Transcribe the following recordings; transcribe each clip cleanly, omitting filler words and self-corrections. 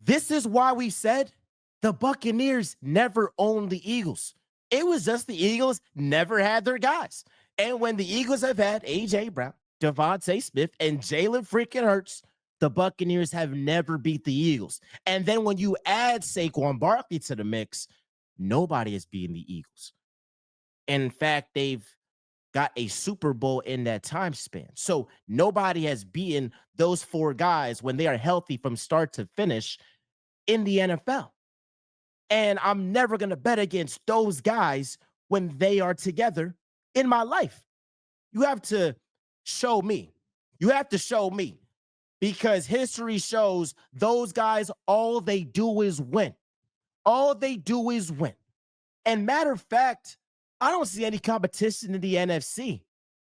This is why we said the Buccaneers never owned the Eagles. It was just the Eagles never had their guys. And when the Eagles have had A.J. Brown, Devontae Smith, and Jalen freaking Hurts, the Buccaneers have never beat the Eagles. And then when you add Saquon Barkley to the mix, nobody is beating the Eagles. In fact, they've got a Super Bowl in that time span. So nobody has beaten those four guys when they are healthy from start to finish in the NFL. And I'm never going to bet against those guys when they are together in my life. You have to show me. You have to show me because history shows those guys, all they do is win. All they do is win. And matter of fact, I don't see any competition in the NFC.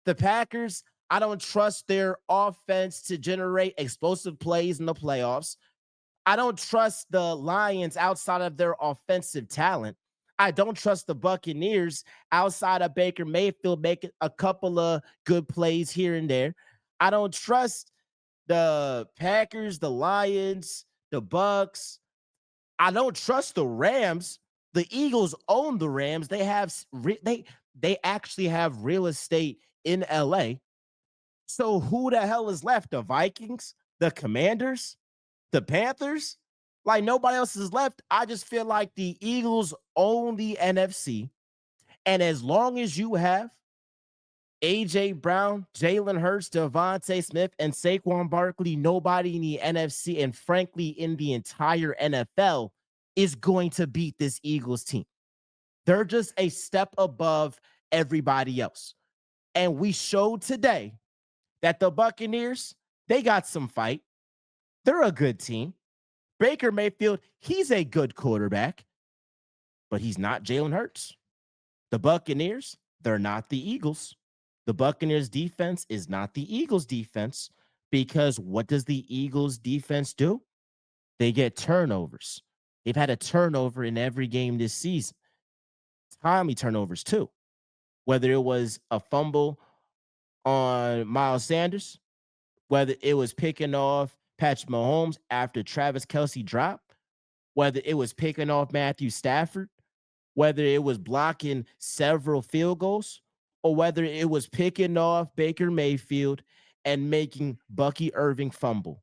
The Packers, I don't trust their offense to generate explosive plays in the playoffs. I don't trust the Lions outside of their offensive talent. I don't trust the Buccaneers outside of Baker Mayfield making a couple of good plays here and there. I don't trust the Packers, the Lions, the Bucks. I don't trust the Rams. The Eagles own the Rams. They actually have real estate in LA. So who the hell is left? The Vikings, the Commanders, the Panthers? Like nobody else is left. I just feel like the Eagles own the NFC. And as long as you have AJ Brown, Jalen Hurts, Devontae Smith, and Saquon Barkley, nobody in the NFC and frankly in the entire NFL is going to beat this Eagles team. They're just a step above everybody else. And we showed today that the Buccaneers, they got some fight. They're a good team. Baker Mayfield, he's a good quarterback, but he's not Jalen Hurts. The Buccaneers, they're not the Eagles. The Buccaneers defense is not the Eagles defense because what does the Eagles defense do? They get turnovers. They've had a turnover in every game this season. Timely turnovers too. Whether it was a fumble on Miles Sanders, whether it was picking off Patrick Mahomes after Travis Kelce dropped, whether it was picking off Matthew Stafford, whether it was blocking several field goals, or whether it was picking off Baker Mayfield and making Bucky Irving fumble.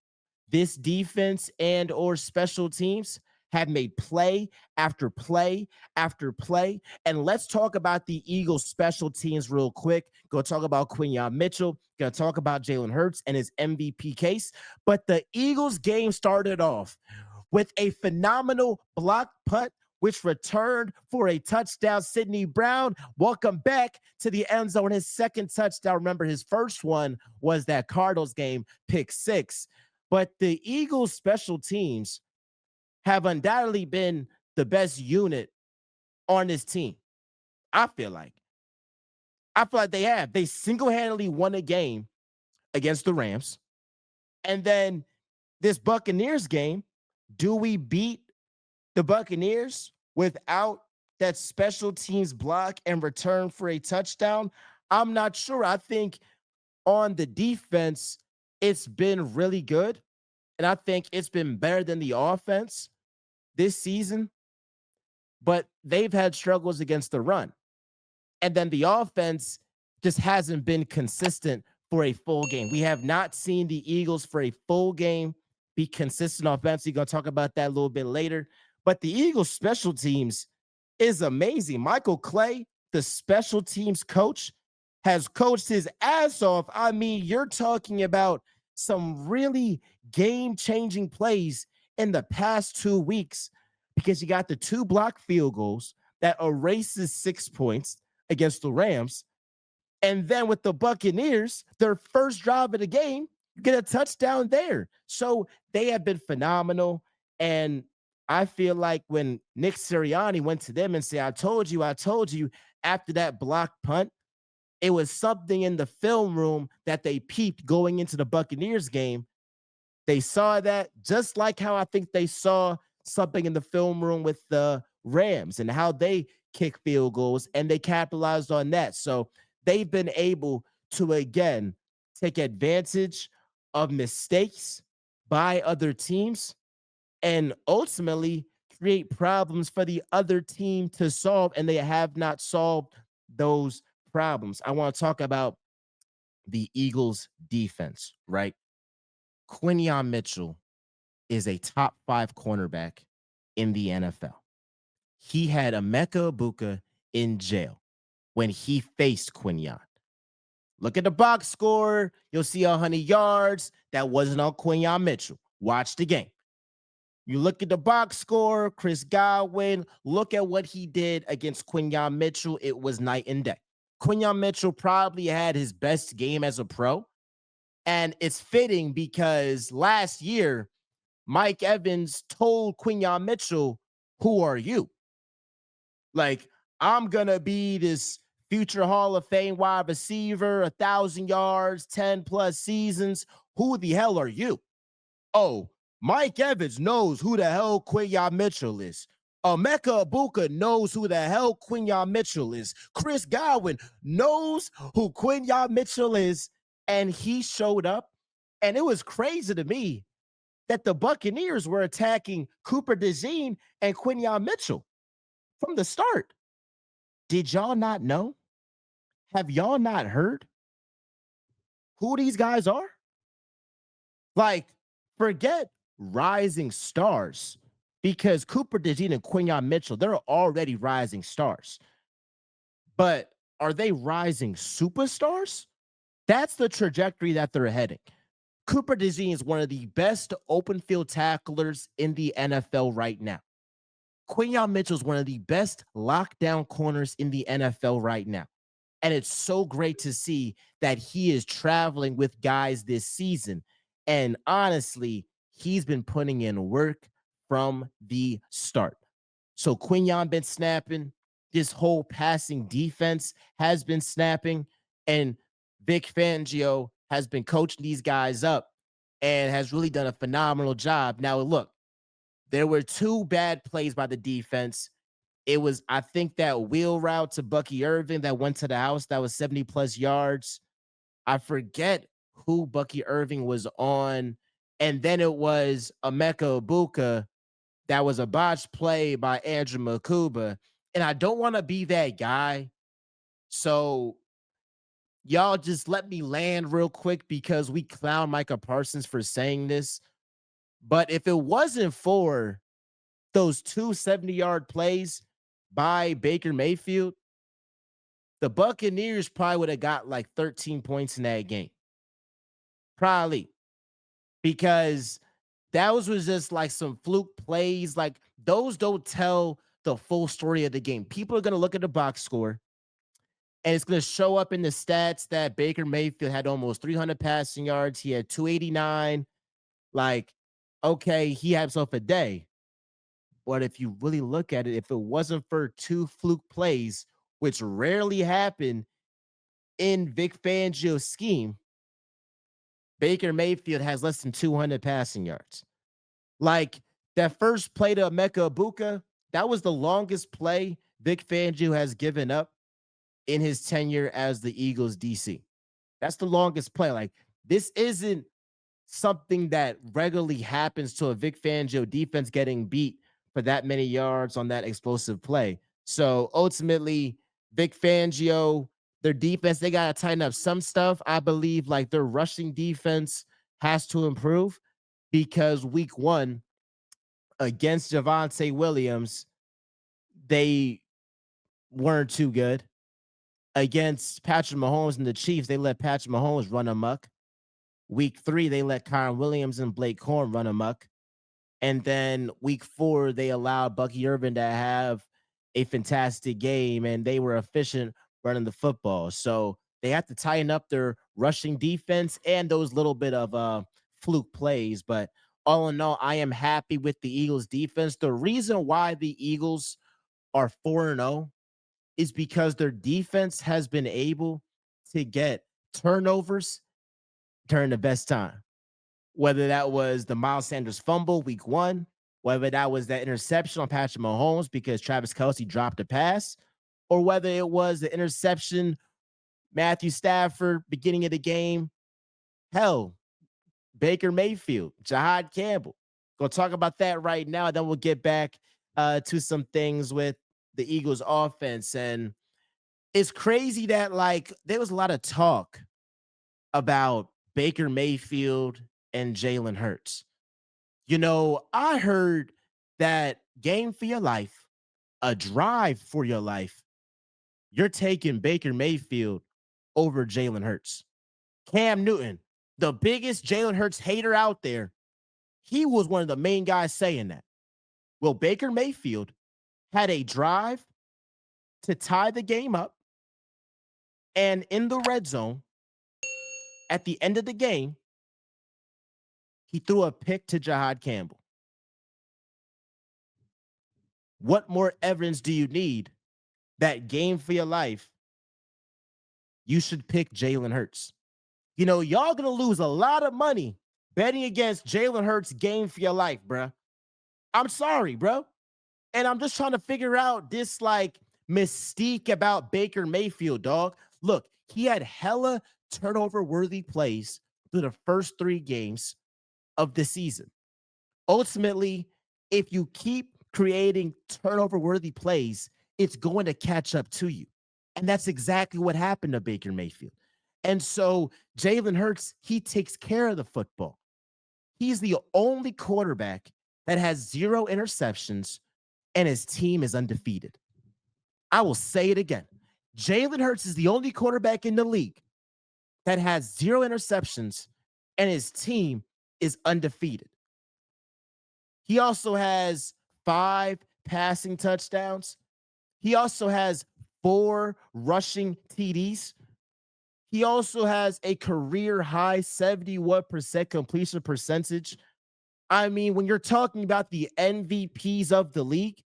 This defense and or special teams have made play after play after play. And let's talk about the Eagles special teams real quick. Go talk about Quinyon Mitchell. Gonna talk about Jalen Hurts and his MVP case. But the Eagles game started off with a phenomenal block punt which returned for a touchdown. Sidney Brown, welcome back to the end zone. His second touchdown. Remember, his first one was that Cardinals game, pick six. But the Eagles special teams have undoubtedly been the best unit on this team. I feel like. I feel like they have. They single-handedly won a game against the Rams. And then this Buccaneers game, do we beat the Buccaneers without that special teams block and return for a touchdown? I'm not sure. I think on the defense, it's been really good. And I think it's been better than the offense this season, but they've had struggles against the run. And then the offense just hasn't been consistent for a full game. We have not seen the Eagles for a full game be consistent offensively. Going to talk about that a little bit later. But the Eagles special teams is amazing. Michael Clay, the special teams coach, has coached his ass off. I mean, you're talking about some really game-changing plays in the past 2 weeks because you got the 2 block field goals that erases 6 points against the Rams. And then with the Buccaneers, their first drive of the game, you get a touchdown there. So they have been phenomenal. And I feel like when Nick Sirianni went to them and said, I told you, after that block punt, it was something in the film room that they peeped going into the Buccaneers game. They saw that just like how I think they saw something in the film room with the Rams and how they kick field goals, and they capitalized on that. So they've been able to, again, take advantage of mistakes by other teams and ultimately create problems for the other team to solve, and they have not solved those problems. I want to talk about the Eagles defense, right? Quinyon Mitchell is a top 5 cornerback in the NFL. He had Emeka Ibuka in jail when he faced Quinyon. Look at the box score. You'll see 100 yards. That wasn't on Quinyon Mitchell. Watch the game. You look at the box score, Chris Godwin, look at what he did against Quinyon Mitchell. It was night and day. Quinyon Mitchell probably had his best game as a pro. And it's fitting because last year, Mike Evans told Quinyon Mitchell, "Who are you?" Like, I'm going to be this future Hall of Fame wide receiver, 1,000 yards, 10 plus seasons. Who the hell are you? Oh, Mike Evans knows who the hell Quinyon Mitchell is. Emeka Ibuka knows who the hell Quinyon Mitchell is. Chris Godwin knows who Quinyon Mitchell is. And he showed up. And it was crazy to me that the Buccaneers were attacking Cooper DeJean and Quinyon Mitchell from the start. Did y'all not know? Have y'all not heard who these guys are? Like, forget rising stars because Cooper DeJean and Quinyon Mitchell, they're already rising stars. But are they rising superstars? That's the trajectory that they're heading. Cooper DeJean is one of the best open field tacklers in the NFL right now. Quinyon Mitchell is one of the best lockdown corners in the NFL right now. And it's so great to see that he is traveling with guys this season. And honestly, he's been putting in work from the start. So Quinyon been snapping. This whole passing defense has been snapping. And Vic Fangio has been coaching these guys up and has really done a phenomenal job. Now, look, there were two bad plays by the defense. It was, I think, that wheel route to Bucky Irving that went to the house that was 70 plus yards. I forget who Bucky Irving was on. And then it was Emeka Ibuka that was a botched play by Andrew Makuba. And I don't want to be that guy. So y'all just let me land real quick because we clown Micah Parsons for saying this. But if it wasn't for those two 70-yard plays by Baker Mayfield, the Buccaneers probably would have got like 13 points in that game. Probably because that was just like some fluke plays. Like those don't tell the full story of the game. People are going to look at the box score and it's going to show up in the stats that Baker Mayfield had almost 300 passing yards. He had 289. Like, okay, he had himself a day. But if you really look at it, if it wasn't for two fluke plays, which rarely happen in Vic Fangio's scheme, Baker Mayfield has less than 200 passing yards. Like that first play to Emeka Ibuka, that was the longest play Vic Fangio has given up in his tenure as the Eagles DC. That's the longest play. Like this isn't something that regularly happens to a Vic Fangio defense getting beat for that many yards on that explosive play. So ultimately, Vic Fangio, their defense, they got to tighten up some stuff. I believe like their rushing defense has to improve because week one against Javonte Williams, they weren't too good. Against Patrick Mahomes and the Chiefs, they let Patrick Mahomes run amok. Week three, they let Kyron Williams and Blake Corn run amok. And then week four, they allowed Bucky Irvin to have a fantastic game and they were efficient running the football. So they have to tighten up their rushing defense and those little bit of fluke plays. But all in all, I am happy with the Eagles defense. The reason why the Eagles are 4-0 is because their defense has been able to get turnovers during the best time. Whether that was the Miles Sanders fumble week one, whether that was that interception on Patrick Mahomes because Travis Kelce dropped a pass, or whether it was the interception Matthew Stafford beginning of the game. Hell, Baker Mayfield, Jahad Campbell. Gonna talk about that right now. Then we'll get back to some things with the Eagles offense. And it's crazy that like there was a lot of talk about Baker Mayfield and Jalen Hurts. I heard that game for your life, a drive for your life, you're taking Baker Mayfield over Jalen Hurts. Cam Newton, the biggest Jalen Hurts hater out there, he was one of the main guys saying that. Well, Baker Mayfield had a drive to tie the game up, and in the red zone, at the end of the game, he threw a pick to Jahad Campbell. What more evidence do you need that game for your life? You should pick Jalen Hurts. Y'all gonna lose a lot of money betting against Jalen Hurts game for your life, bruh. I'm sorry, bro. And I'm just trying to figure out this like mystique about Baker Mayfield, dog. Look, he had hella turnover worthy plays through the first 3 games of the season. Ultimately, if you keep creating turnover worthy plays, it's going to catch up to you. And that's exactly what happened to Baker Mayfield. And so Jalen Hurts, he takes care of the football. He's the only quarterback that has 0 interceptions and his team is undefeated. I will say it again. Jalen Hurts is the only quarterback in the league that has 0 interceptions and his team is undefeated. He also has 5 passing touchdowns. He also has 4 rushing TDs. He also has a career high 71% completion percentage. I mean, when you're talking about the MVPs of the league,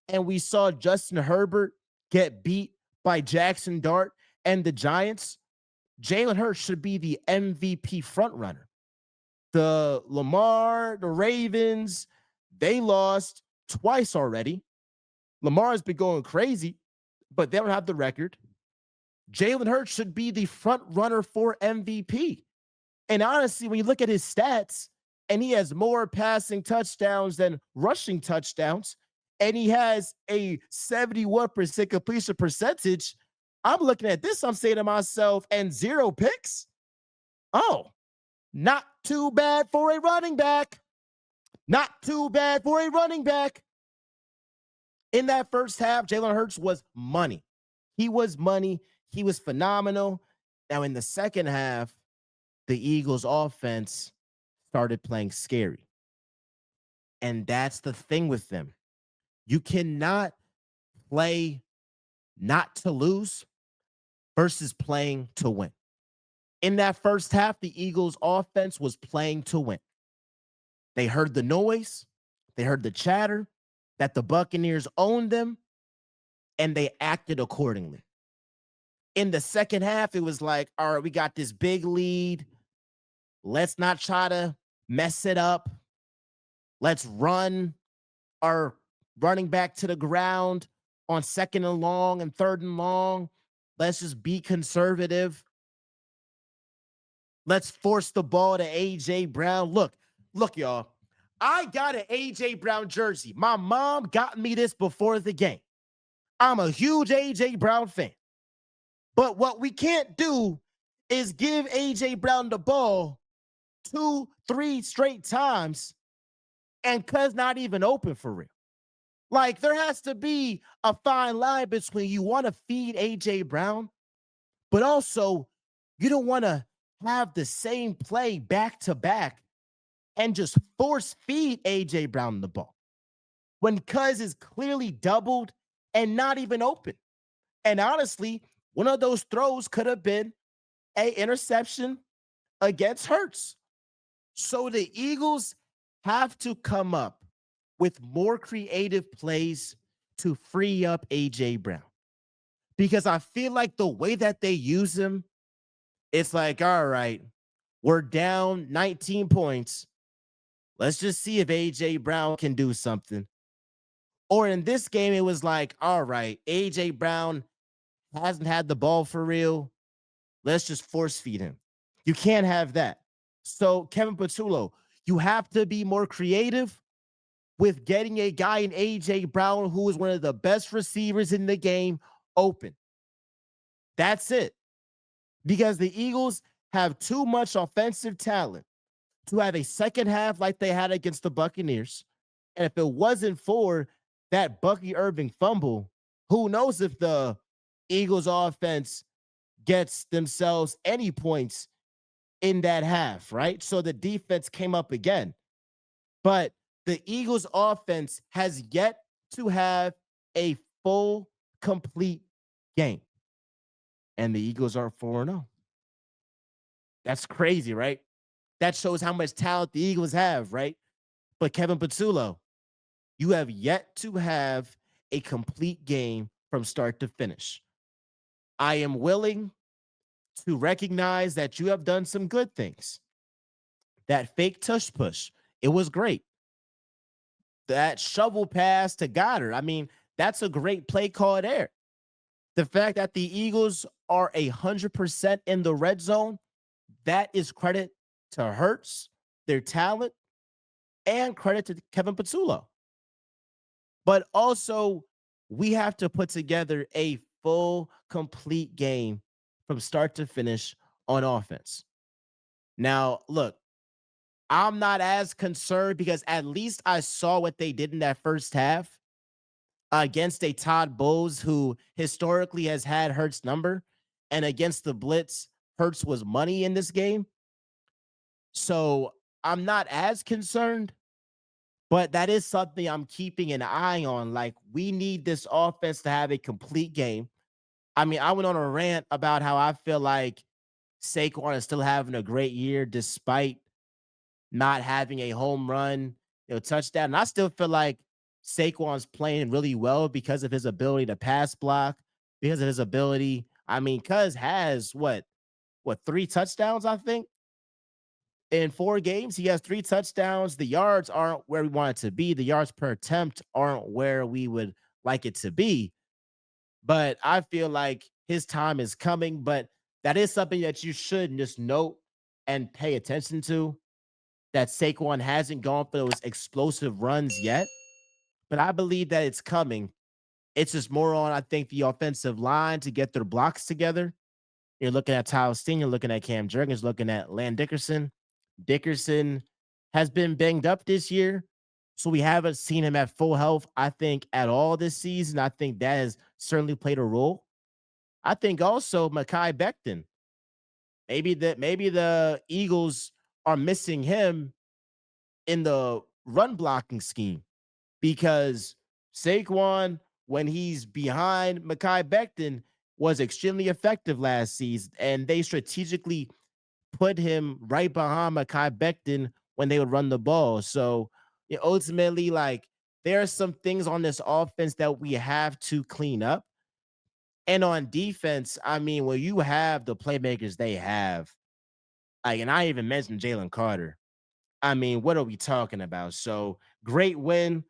and we saw Justin Herbert get beat by Jackson Dart and the Giants, Jalen Hurts should be the MVP frontrunner. The Ravens, they lost twice already. Lamar's been going crazy, but they don't have the record. Jalen Hurts should be the front runner for MVP. And honestly, when you look at his stats, and he has more passing touchdowns than rushing touchdowns, and he has a 71% completion percentage, I'm looking at this, I'm saying to myself, and 0 picks? Oh, not too bad for a running back. Not too bad for a running back. In that first half, Jalen Hurts was money. He was money. He was phenomenal. Now, in the second half, the Eagles offense started playing scary. And that's the thing with them. You cannot play not to lose versus playing to win. In that first half, the Eagles offense was playing to win. They heard the noise, they heard the chatter that the Buccaneers owned them, and they acted accordingly. In the second half, it was like, all right, we got this big lead. Let's not try to mess it up. Let's run our running back to the ground on 2nd and long and 3rd and long. Let's just be conservative. Let's force the ball to A.J. Brown. Look, y'all. I got an A.J. Brown jersey. My mom got me this before the game. I'm a huge A.J. Brown fan. But what we can't do is give A.J. Brown the ball 2, 3 straight times and cuz not even open for real. Like, there has to be a fine line between you want to feed A.J. Brown, but also you don't want to have the same play back to back and just force feed A.J. Brown the ball when cuz is clearly doubled and not even open. And honestly, one of those throws could have been an interception against Hurts. So the Eagles have to come up with more creative plays to free up A.J. Brown. Because I feel like the way that they use him, it's like, all right, we're down 19 points. Let's just see if A.J. Brown can do something. Or in this game, it was like, all right, A.J. Brown hasn't had the ball for real. Let's just force feed him. You can't have that. So, Kevin Patullo, you have to be more creative with getting a guy in AJ Brown who is one of the best receivers in the game open. That's it. Because the Eagles have too much offensive talent to have a second half like they had against the Buccaneers. And if it wasn't for that Bucky Irving fumble, who knows if the Eagles offense gets themselves any points in that half, right? So the defense came up again. But the Eagles offense has yet to have a full, complete game. And the Eagles are 4-0. That's crazy, right? That shows how much talent the Eagles have, right? But Kevin Patullo, you have yet to have a complete game from start to finish. I am willing to recognize that you have done some good things. That fake tush push, it was great. That shovel pass to Goddard, I mean, that's a great play call there. The fact that the Eagles are 100% in the red zone, that is credit to Hurts, their talent, and credit to Kevin Patullo. But also, we have to put together a full, complete game from start to finish on offense. Now, look, I'm not as concerned because at least I saw what they did in that first half against a Todd Bowles who historically has had Hurts number, and against the blitz, Hurts was money in this game. So I'm not as concerned, but that is something I'm keeping an eye on. Like, we need this offense to have a complete game. I mean, I went on a rant about how I feel like Saquon is still having a great year despite not having a home run, touchdown. And I still feel like Saquon's playing really well because of his ability to pass block, because of his ability. I mean, Cuz has what, three touchdowns, I think, in 4 games. He has three touchdowns. The yards aren't where we want it to be. The yards per attempt aren't where we would like it to be. But I feel like his time is coming. But that is something that you should just note and pay attention to, that Saquon hasn't gone for those explosive runs yet, but I believe that it's coming. It's just more on, I think, the offensive line to get their blocks together. You're looking at Tyler Steen, you're looking at Cam Jurgens, looking at Land Dickerson. Dickerson has been banged up this year, so we haven't seen him at full health, I think, at all this season. I think that has certainly played a role. I think also Mekhi Becton. Maybe the Eagles are missing him in the run blocking scheme because Saquon, when he's behind Mekhi Becton, was extremely effective last season, and they strategically put him right behind Mekhi Becton when they would run the ball. So ultimately, like, there are some things on this offense that we have to clean up. And on defense, I mean, when you have the playmakers they have, like, and I even mentioned Jalen Carter. I mean, what are we talking about? So great win.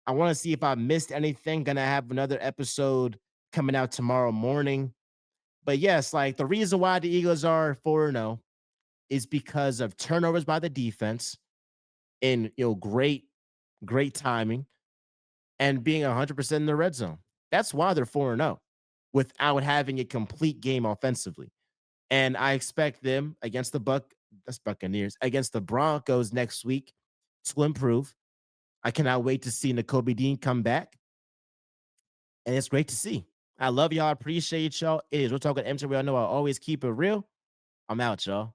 I want to see if I missed anything. Gonna have another episode coming out tomorrow morning. But yes, like, the reason why the Eagles are 4-0 is because of turnovers by the defense and great timing and being 100% in the red zone. That's why they're 4-0 without having a complete game offensively. And I expect them against that's Buccaneers, against the Broncos next week to improve. I cannot wait to see Nakobe Dean come back. And it's great to see. I love y'all. I appreciate y'all. It is. We're talking MJ. We all know I always keep it real. I'm out, y'all.